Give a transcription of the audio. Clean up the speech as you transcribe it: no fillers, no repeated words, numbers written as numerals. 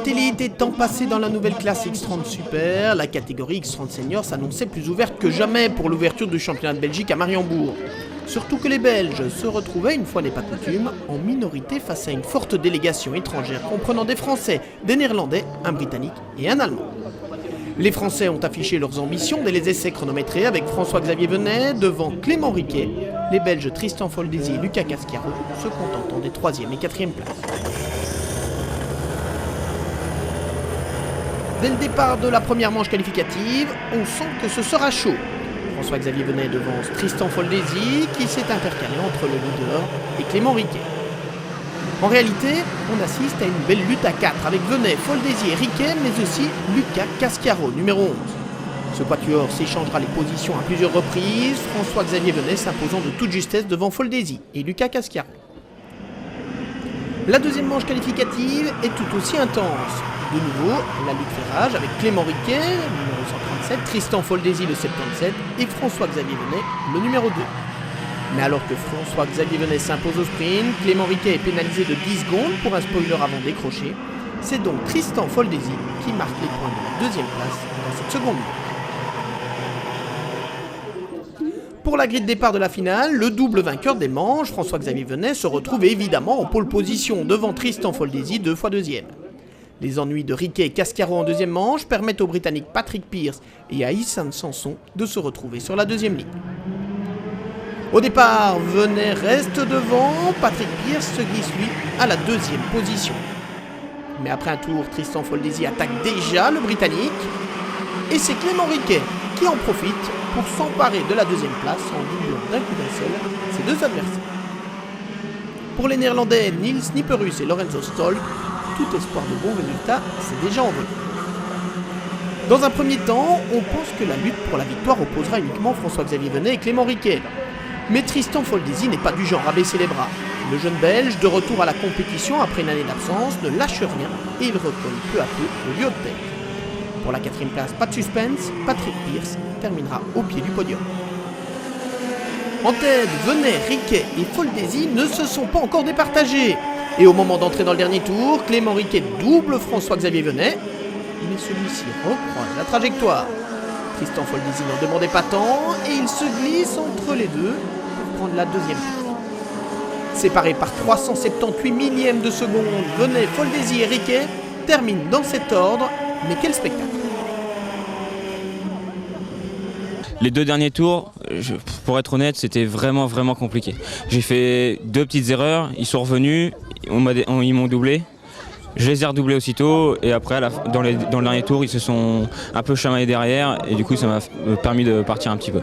X30 Elite étant passé dans la nouvelle classe X30 Super, la catégorie X30 Senior s'annonçait plus ouverte que jamais pour l'ouverture du championnat de Belgique à Mariembourg. Surtout que les Belges se retrouvaient, une fois n'est pas coutume, en minorité face à une forte délégation étrangère comprenant des Français, des Néerlandais, un Britannique et un Allemand. Les Français ont affiché leurs ambitions dès les essais chronométrés avec François-Xavier Venet devant Clément Riquet, les Belges Tristan Foldesi et Lucas Cascaro se contentant des 3e et 4e places. Dès le départ de la première manche qualificative, on sent que ce sera chaud. François-Xavier Venet devance Tristan Foldesi qui s'est intercalé entre le leader et Clément Riquet. En réalité, on assiste à une belle lutte à 4 avec Venet, Foldesi et Riquet, mais aussi Lucas Cascaro, numéro 11. Ce quatuor s'échangera les positions à plusieurs reprises, François-Xavier Venet s'imposant de toute justesse devant Foldesi et Lucas Cascaro. La deuxième manche qualificative est tout aussi intense. De nouveau, la lutte fait rage avec Clément Riquet, numéro 137, Tristan Foldesi, le 77, et François-Xavier Venet, le numéro 2. Mais alors que François-Xavier Venet s'impose au sprint, Clément Riquet est pénalisé de 10 secondes pour un spoiler avant décroché. C'est donc Tristan Foldesi qui marque les points de la deuxième place dans cette seconde manche. Pour la grille de départ de la finale, le double vainqueur des manches, François-Xavier Venet, se retrouve évidemment en pole position devant Tristan Foldesi, 2 fois deuxième. Les ennuis de Riquet et Cascaro en deuxième manche permettent aux Britanniques Patrick Pearce et à Issam Sanson de se retrouver sur la deuxième ligne. Au départ, Venet reste devant, Patrick Pearce se glisse lui à la deuxième position. Mais après un tour, Tristan Foldesi attaque déjà le Britannique et c'est Clément Riquet qui en profite pour s'emparer de la deuxième place en doublant d'un coup d'un seul ses deux adversaires. Pour les Néerlandais Niels Nipperus et Lorenzo Stolk, tout espoir de bons résultats s'est déjà envolé. Dans un premier temps, on pense que la lutte pour la victoire opposera uniquement François-Xavier Venet et Clément Riquet. Mais Tristan Foldesi n'est pas du genre à baisser les bras. Le jeune Belge, de retour à la compétition après une année d'absence, ne lâche rien et il recolle peu à peu le lieu de tête. Pour la 4e place, pas de suspense, Patrick Pearce terminera au pied du podium. En tête, Venet, Riquet et Foldesi ne se sont pas encore départagés. Et au moment d'entrer dans le dernier tour, Clément Riquet double François-Xavier Venet, mais celui-ci reprend la trajectoire. Tristan Foldesi n'en demandait pas tant et il se glisse entre les deux pour prendre la deuxième place. Séparés par 378 millièmes de seconde, Venet, Foldesi et Riquet terminent dans cet ordre, mais quel spectacle! Les 2 derniers tours, pour être honnête, c'était vraiment compliqué. J'ai fait 2 petites erreurs, ils sont revenus, ils m'ont doublé. Je les ai redoublés aussitôt et après, dans le dernier tour, ils se sont un peu chamaillés derrière et du coup, ça m'a permis de partir un petit peu.